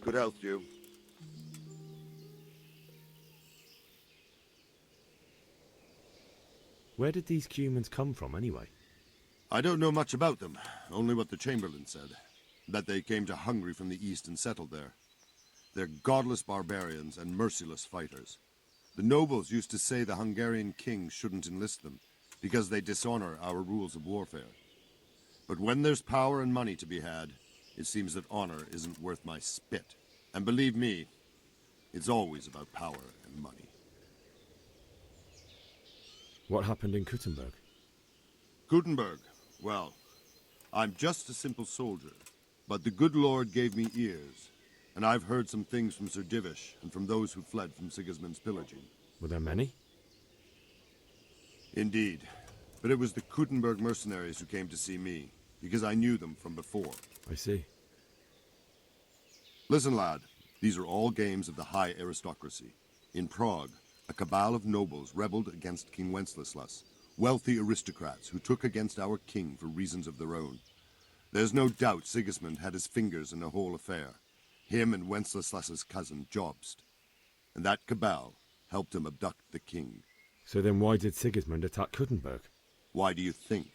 Good health to you. Where did these humans come from, anyway? I don't know much about them, only what the Chamberlain said. That they came to Hungary from the east and settled there. They're godless barbarians and merciless fighters. The nobles used to say the Hungarian king shouldn't enlist them, because they dishonor our rules of warfare. But when there's power and money to be had, it seems that honor isn't worth my spit. And believe me, it's always about power and money. What happened in Kuttenberg? Gutenberg, well, I'm just a simple soldier, but the good Lord gave me ears, and I've heard some things from Sir Divish and from those who fled from Sigismund's pillaging. Were there many? Indeed, but it was the Kuttenberg mercenaries who came to see me, because I knew them from before. I see. Listen, lad, these are all games of the high aristocracy. In Prague, a cabal of nobles rebelled against King Wenceslas, wealthy aristocrats who took against our king for reasons of their own. There's no doubt Sigismund had his fingers in the whole affair, him and Wenceslas's cousin Jobst. And that cabal helped him abduct the king. So then why did Sigismund attack Kuttenberg? Why do you think?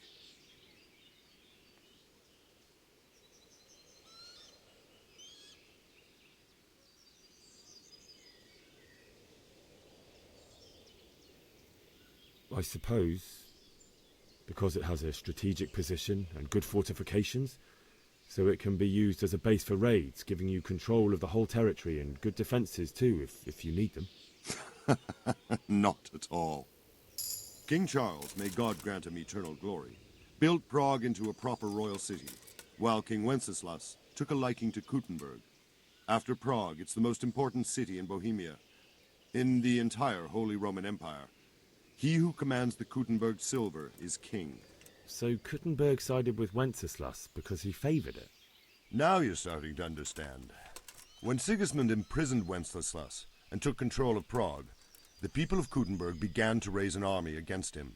I suppose because it has a strategic position and good fortifications, so it can be used as a base for raids, giving you control of the whole territory and good defences too, if you need them. Not at all. King Charles, may God grant him eternal glory, built Prague into a proper royal city, while King Wenceslas took a liking to Kuttenberg. After Prague, it's the most important city in Bohemia, in the entire Holy Roman Empire. He who commands the Kuttenberg silver is king. So Kuttenberg sided with Wenceslas because he favoured it? Now you're starting to understand. When Sigismund imprisoned Wenceslas and took control of Prague, the people of Kuttenberg began to raise an army against him.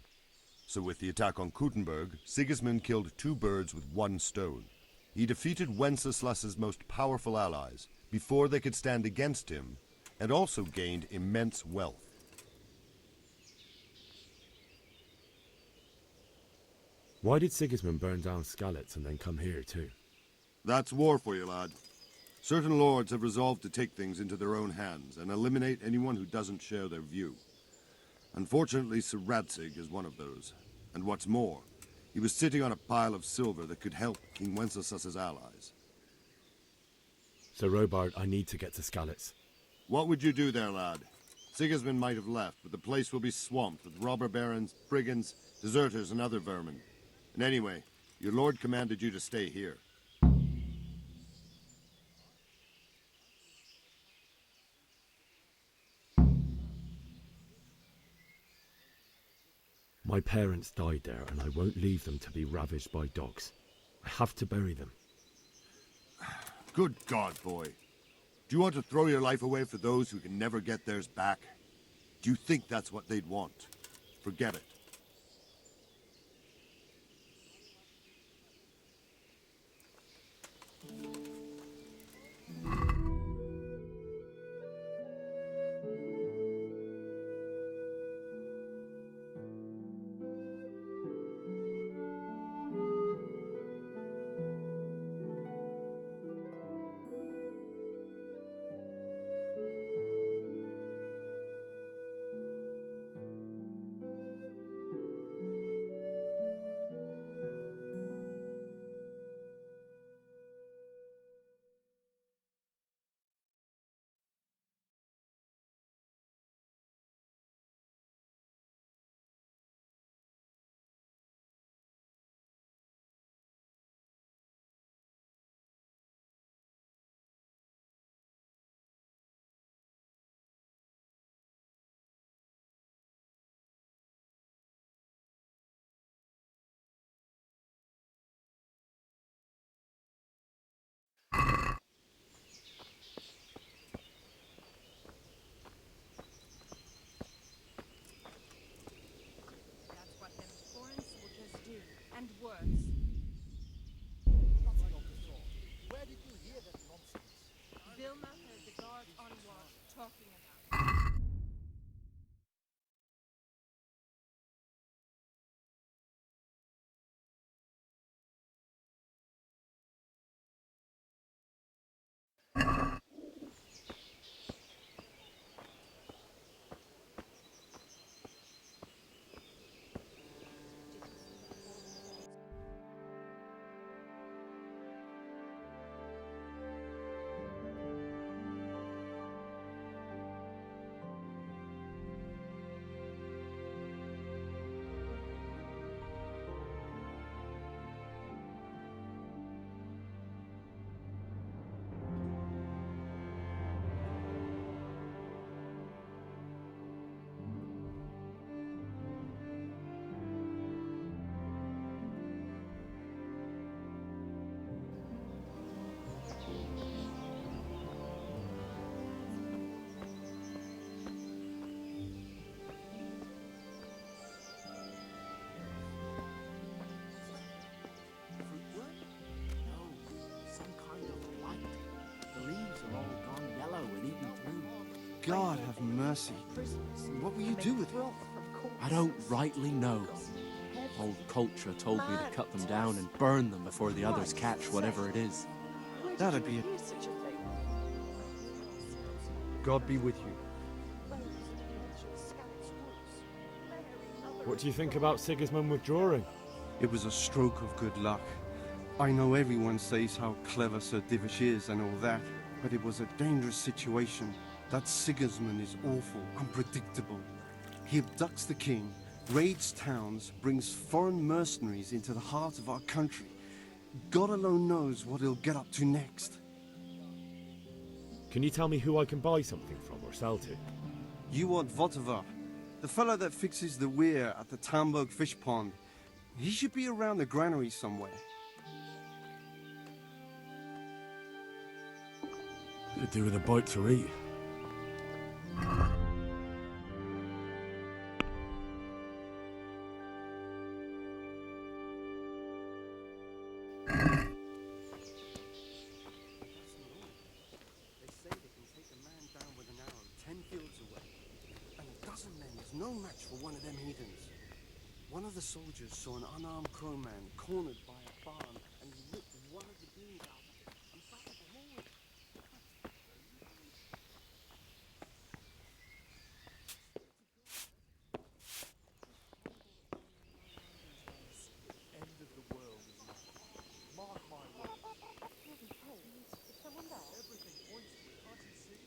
So with the attack on Kuttenberg, Sigismund killed two birds with one stone. He defeated Wenceslas's most powerful allies before they could stand against him, and also gained immense wealth. Why did Sigismund burn down Skalitz and then come here too? That's war for you, lad. Certain lords have resolved to take things into their own hands and eliminate anyone who doesn't share their view. Unfortunately, Sir Radzig is one of those. And what's more, he was sitting on a pile of silver that could help King Wenceslas's allies. So Robard, I need to get to Skalitz. What would you do there, lad? Sigismund might have left, but the place will be swamped with robber barons, brigands, deserters, and other vermin. And anyway, your lord commanded you to stay here. My parents died there, and I won't leave them to be ravaged by dogs. I have to bury them. Good God, boy. Do you want to throw your life away for those who can never get theirs back? Do you think that's what they'd want? Forget it. God have mercy. What will you do with it? I don't rightly know. Old culture told me to cut them down and burn them before the others catch whatever it is. That'd be it. God be with you. What do you think about Sigismund withdrawing? It was a stroke of good luck. I know everyone says how clever Sir Divish is and all that, but it was a dangerous situation. That Sigismund is awful, unpredictable. He abducts the king, raids towns, brings foreign mercenaries into the heart of our country. God alone knows what he'll get up to next. Can you tell me who I can buy something from or sell to? You want Votovar, the fellow that fixes the weir at the Tamburg fish pond. He should be around the granary somewhere. Could do with a bite to eat. They say they can take a man down with an arrow 10 fields away. And a dozen men is no match for one of them heathens. One of the soldiers saw an unarmed crowman cornered by a barn, and he ripped one of the beams out and battered the hole with it. End of the world is nigh. Mark my words. Everything points to it, can't you see?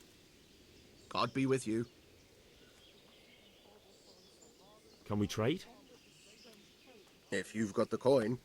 God be with you. Can we trade? If you've got the coin.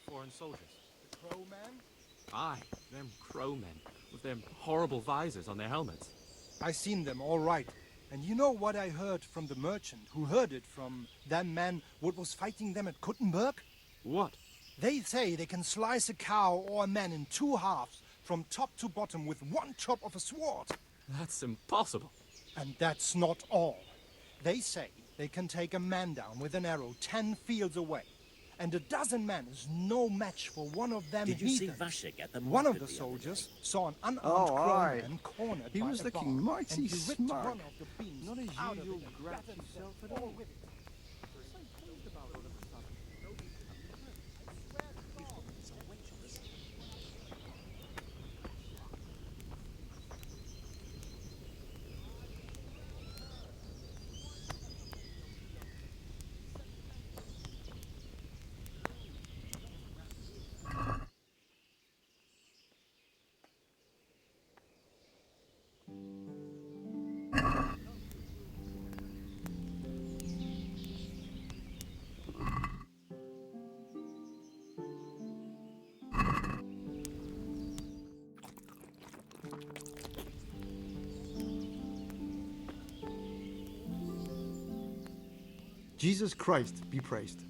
Foreign soldiers. The Crow Man? Aye, them crowmen, with them horrible visors on their helmets. I seen them, all right. And you know what I heard from the merchant who heard it from that man what was fighting them at Kuttenberg? What? They say they can slice a cow or a man in two halves from top to bottom with one chop of a sword. That's impossible. And that's not all. They say they can take a man down with an arrow 10 fields away. And a dozen men is no match for one of them Did you see heathens. Vashik at the One of market the the other soldiers day? saw an unarmed Oh, aye. crowman cornered He by was a looking barn, mighty and he ripped smart. one of the beams Not his out of usual it and grat battered himself at the all. wall with it. Jesus Christ be praised.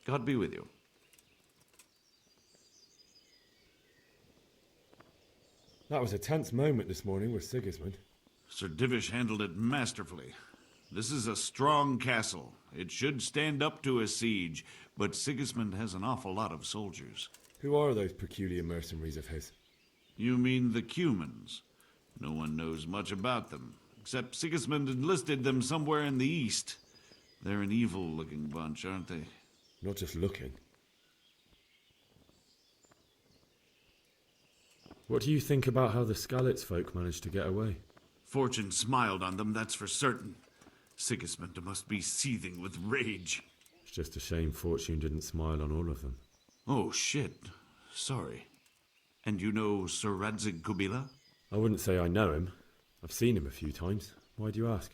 God be with you. That was a tense moment this morning with Sigismund. Sir Divish handled it masterfully. This is a strong castle. It should stand up to a siege, but Sigismund has an awful lot of soldiers. Who are those peculiar mercenaries of his? You mean the Cumans? No one knows much about them, except Sigismund enlisted them somewhere in the east. They're an evil-looking bunch, aren't they? Not just looking. What do you think about how the Skalitz folk managed to get away? Fortune smiled on them, that's for certain. Sigismund must be seething with rage. It's just a shame Fortune didn't smile on all of them. Oh, shit. Sorry. And you know Sir Radzig Kubila? I wouldn't say I know him. I've seen him a few times. Why do you ask?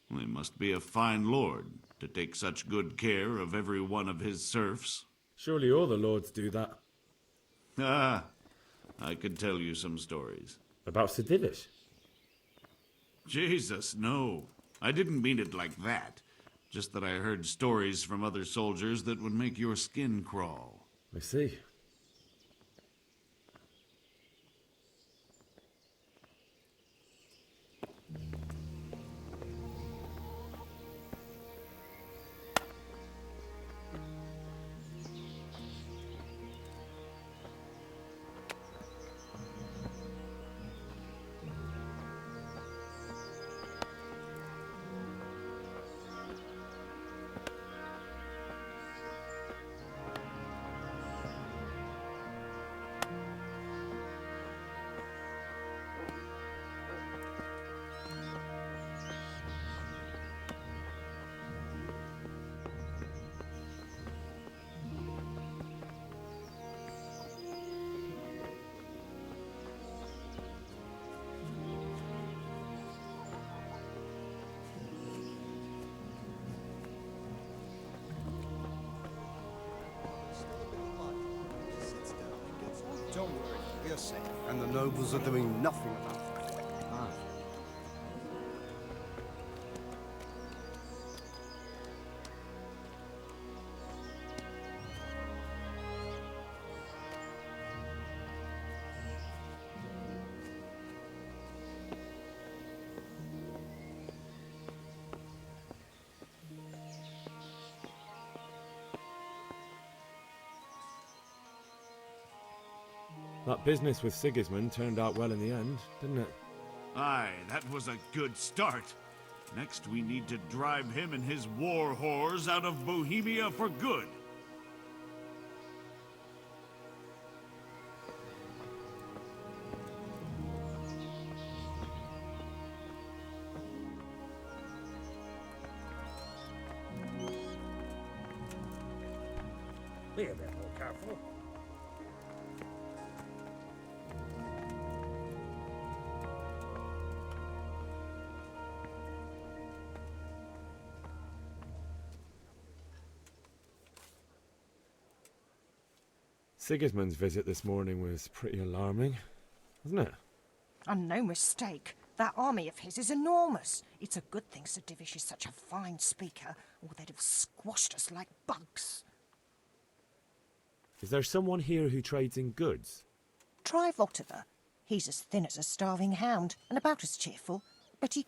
He must be a fine lord to take such good care of every one of his serfs. Surely all the lords do that. Ah, I could tell you some stories. About Sir Divish? Jesus, no. I didn't mean it like that. Just that I heard stories from other soldiers that would make your skin crawl. I see. Don't worry, we're safe. And the nobles are doing nothing about it. Ah. That business with Sigismund turned out well in the end, didn't it? Aye, that was a good start. Next, we need to drive him and his war whores out of Bohemia for good. Be a bit more careful. Sigismund's visit this morning was pretty alarming, wasn't it? And no mistake. That army of his is enormous. It's a good thing Sir Divish is such a fine speaker, or they'd have squashed us like bugs. Is there someone here who trades in goods? Try Vottiver. He's as thin as a starving hound, and about as cheerful, but he...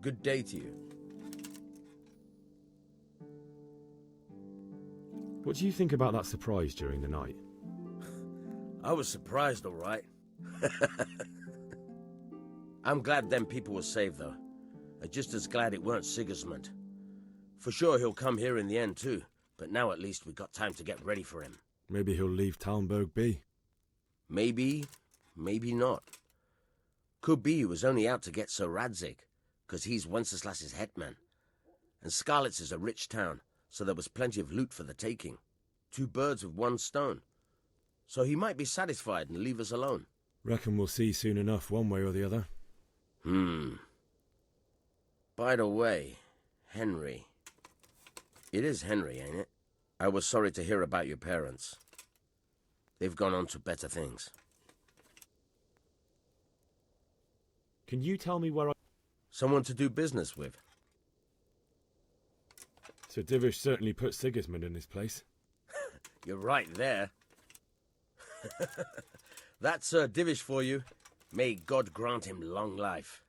Good day to you. What do you think about that surprise during the night? I was surprised, all right. I'm glad them people were saved, though. I'm just as glad it weren't Sigismund. For sure he'll come here in the end, too. But now at least we got time to get ready for him. Maybe he'll leave Talmberg be. Maybe, maybe not. Could be he was only out to get Sir Radzig, 'cause he's Wenceslas's hetman. And Scarlet's is a rich town, so there was plenty of loot for the taking. 2 birds with 1 stone. So he might be satisfied and leave us alone. Reckon we'll see soon enough, one way or the other. By the way, Henry. It is Henry, ain't it? I was sorry to hear about your parents. They've gone on to better things. Can you tell me where I... Someone to do business with. Sir Divish certainly put Sigismund in his place. You're right there. That's Sir Divish for you. May God grant him long life.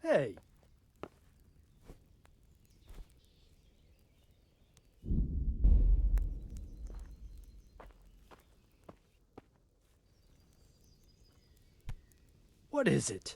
Hey. What is it?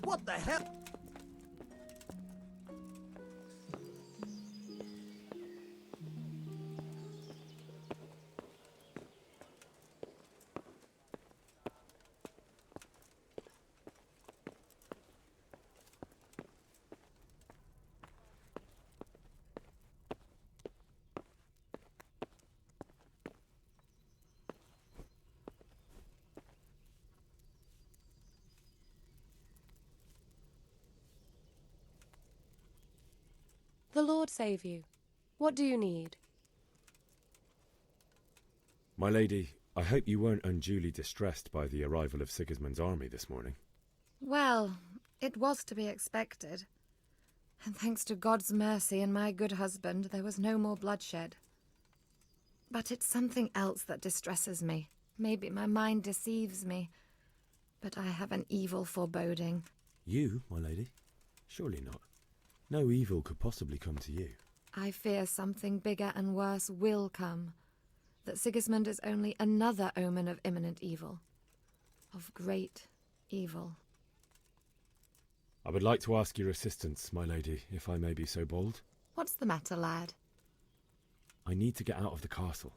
What the hell? The Lord save you. What do you need? My lady, I hope you weren't unduly distressed by the arrival of Sigismund's army this morning. Well, it was to be expected. And thanks to God's mercy and my good husband, there was no more bloodshed. But it's something else that distresses me. Maybe my mind deceives me. But I have an evil foreboding. You, my lady? Surely not. No evil could possibly come to you. I fear something bigger and worse will come. That Sigismund is only another omen of imminent evil. Of great evil. I would like to ask your assistance, my lady, if I may be so bold. What's the matter, lad? I need to get out of the castle,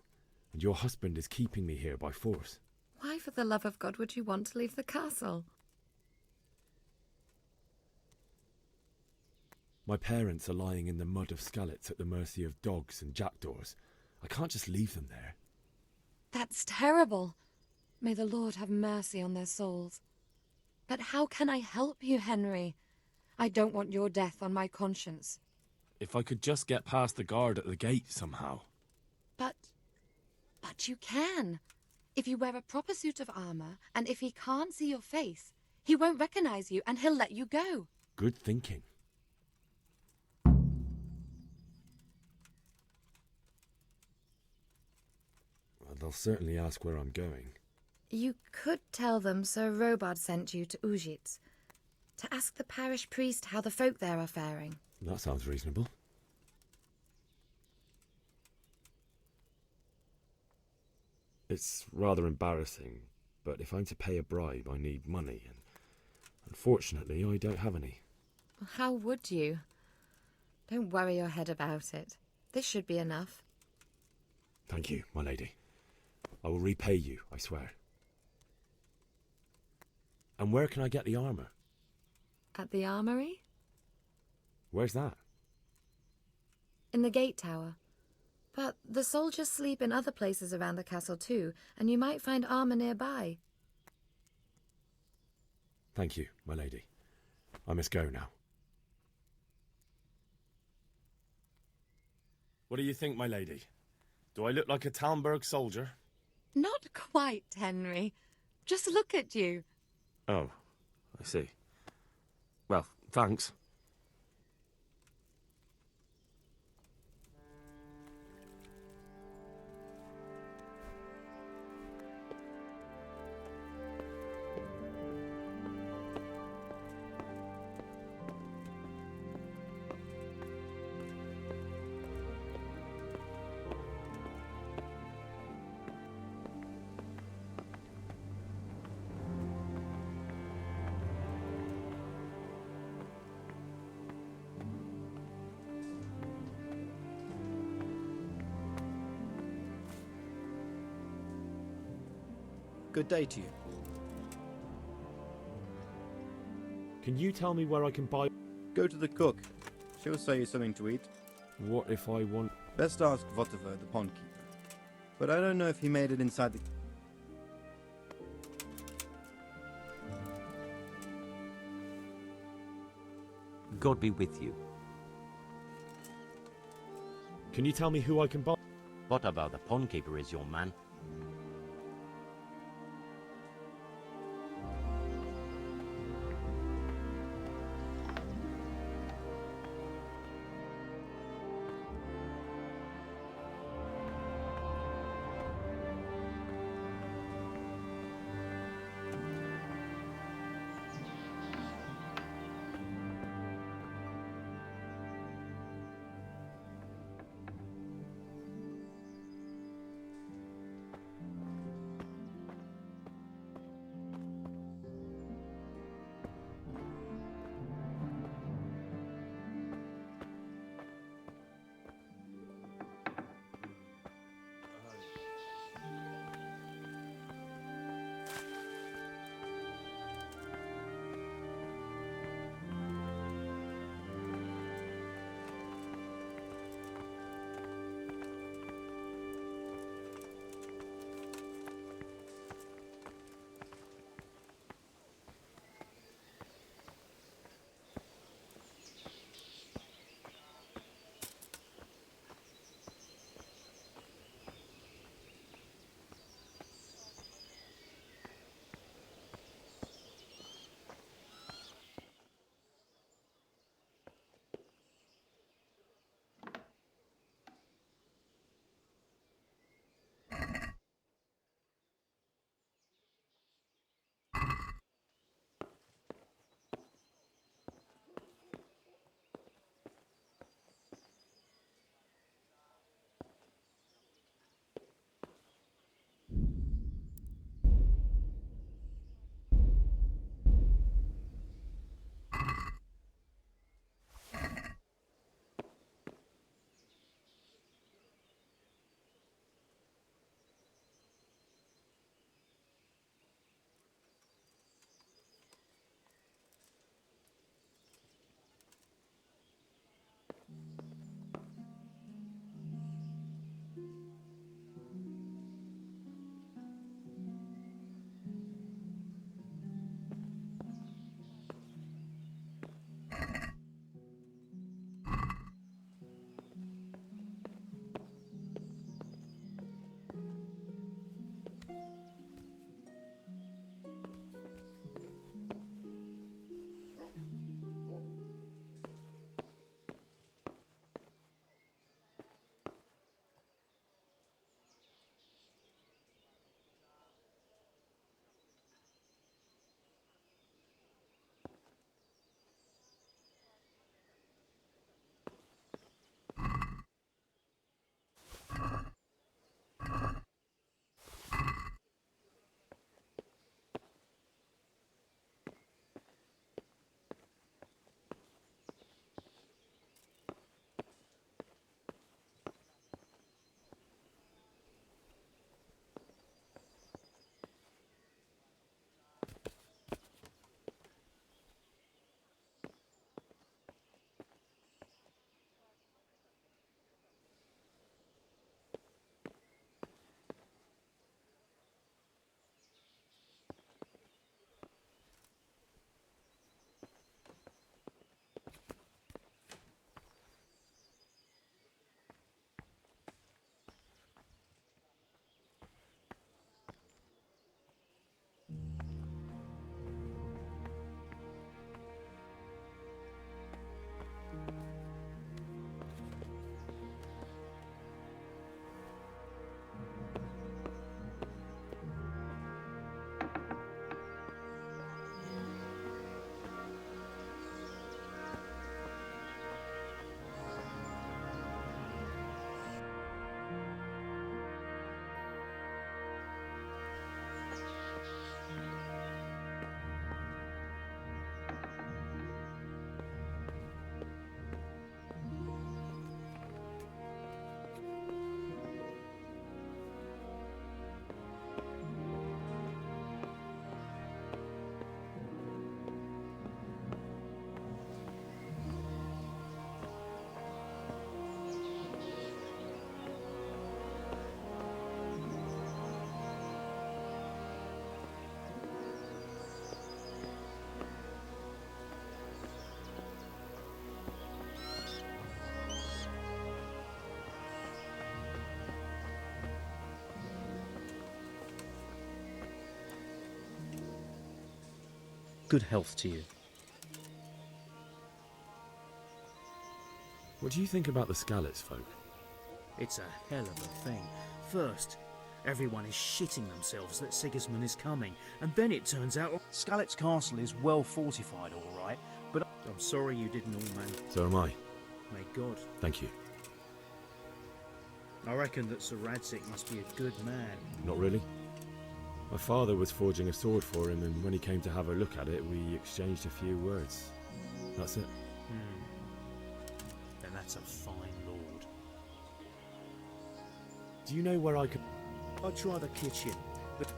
and your husband is keeping me here by force. Why, for the love of God, would you want to leave the castle? My parents are lying in the mud of Skalitz at the mercy of dogs and jackdaws. I can't just leave them there. That's terrible. May the Lord have mercy on their souls. But how can I help you, Henry? I don't want your death on my conscience. If I could just get past the guard at the gate somehow. But you can. If you wear a proper suit of armor, and if he can't see your face, he won't recognize you and he'll let you go. Good thinking. Well, they'll certainly ask where I'm going. You could tell them Sir Robard sent you to Ujitz, to ask the parish priest how the folk there are faring. That sounds reasonable. It's rather embarrassing, but if I'm to pay a bribe, I need money, and unfortunately, I don't have any. How would you? Don't worry your head about it. This should be enough. Thank you, my lady. I will repay you, I swear. And where can I get the armour? At the armory? Where's that? In the gate tower. But the soldiers sleep in other places around the castle too, and you might find armour nearby. Thank you, my lady. I must go now. What do you think, my lady? Do I look like a Talmberg soldier? Not quite, Henry. Just look at you. Oh, I see. Well, thanks. Good day to you. Can you tell me where I can buy... Go to the cook. She'll sell you something to eat. What if I want... Best ask Votiver, the pond keeper. But I don't know if he made it inside the... God be with you. Can you tell me who I can buy? Votiver, the pond keeper, is your man. Good health to you. What do you think about the Skalitz folk? It's a hell of a thing. First, everyone is shitting themselves that Sigismund is coming, and then it turns out Skalitz Castle is well fortified, all right, but I'm sorry you didn't all, man. So am I. May God. Thank you. I reckon that Sir Radzig must be a good man. Not really. My father was forging a sword for him, and when he came to have a look at it, we exchanged a few words. That's it. Then that's a fine lord. Do you know where I could... I'd try the kitchen, but...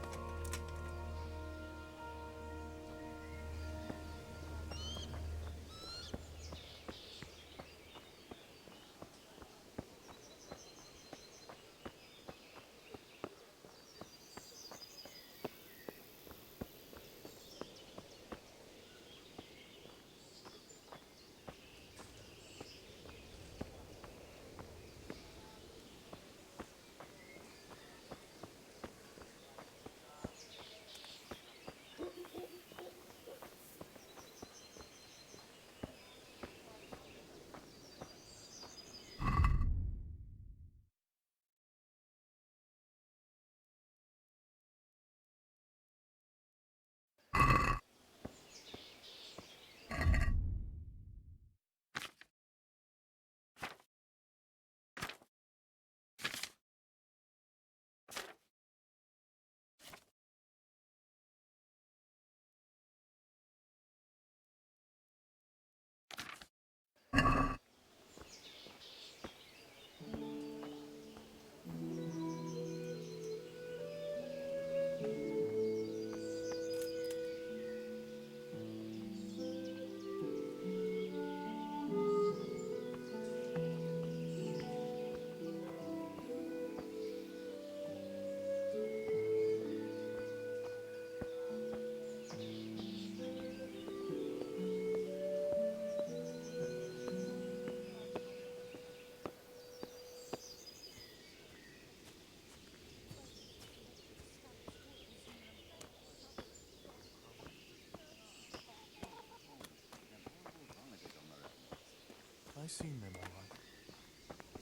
I seen them all right.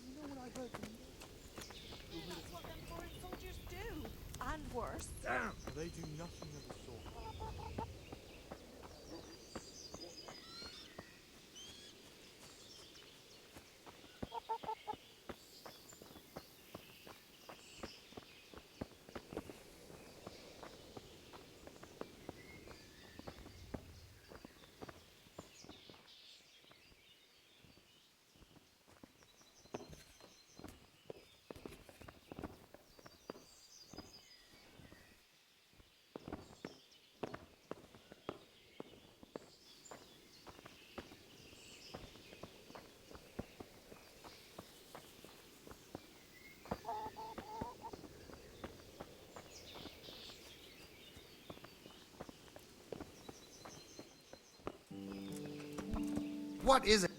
You know what I heard them do? That's what them foreign soldiers do. And worse. Damn! They do nothing of the sort. What is it?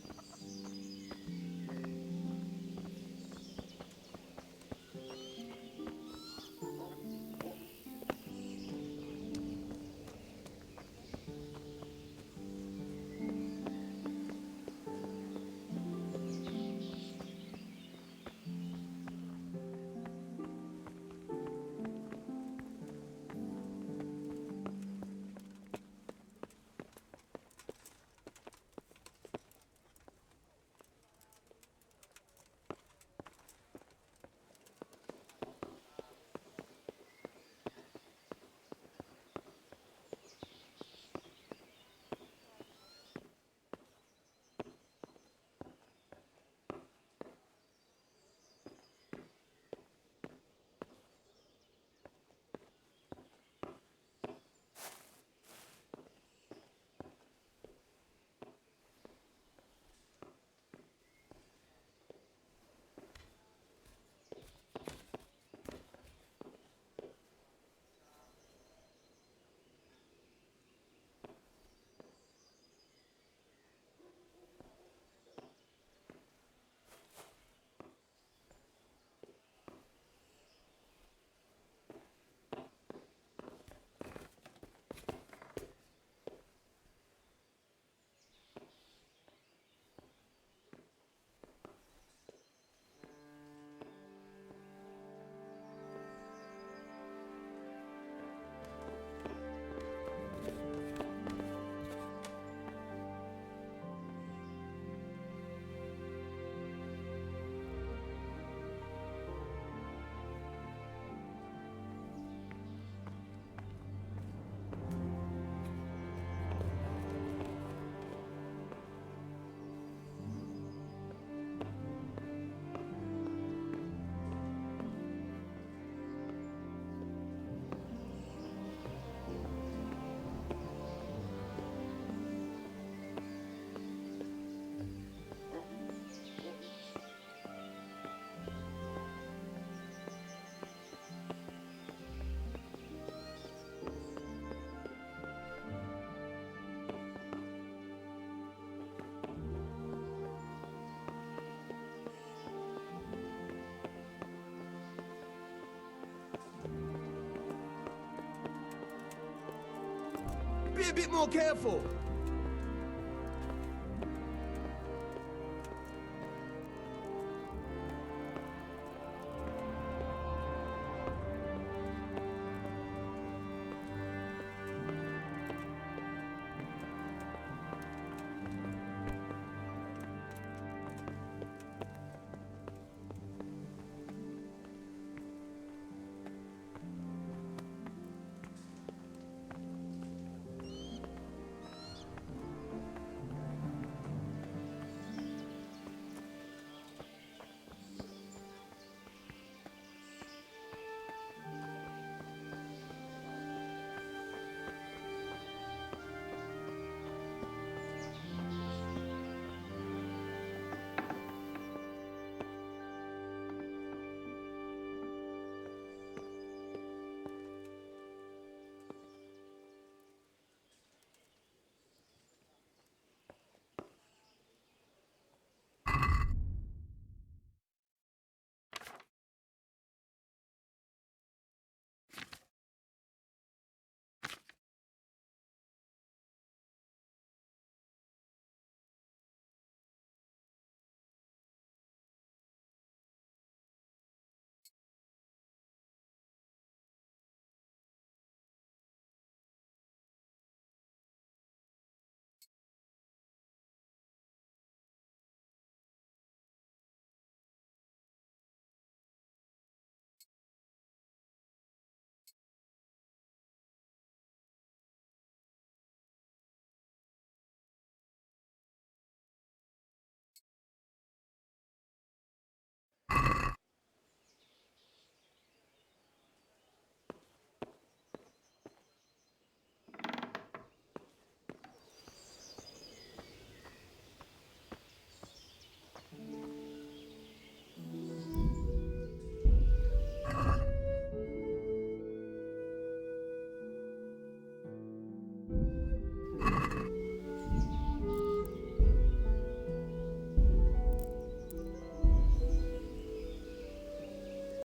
bit more careful.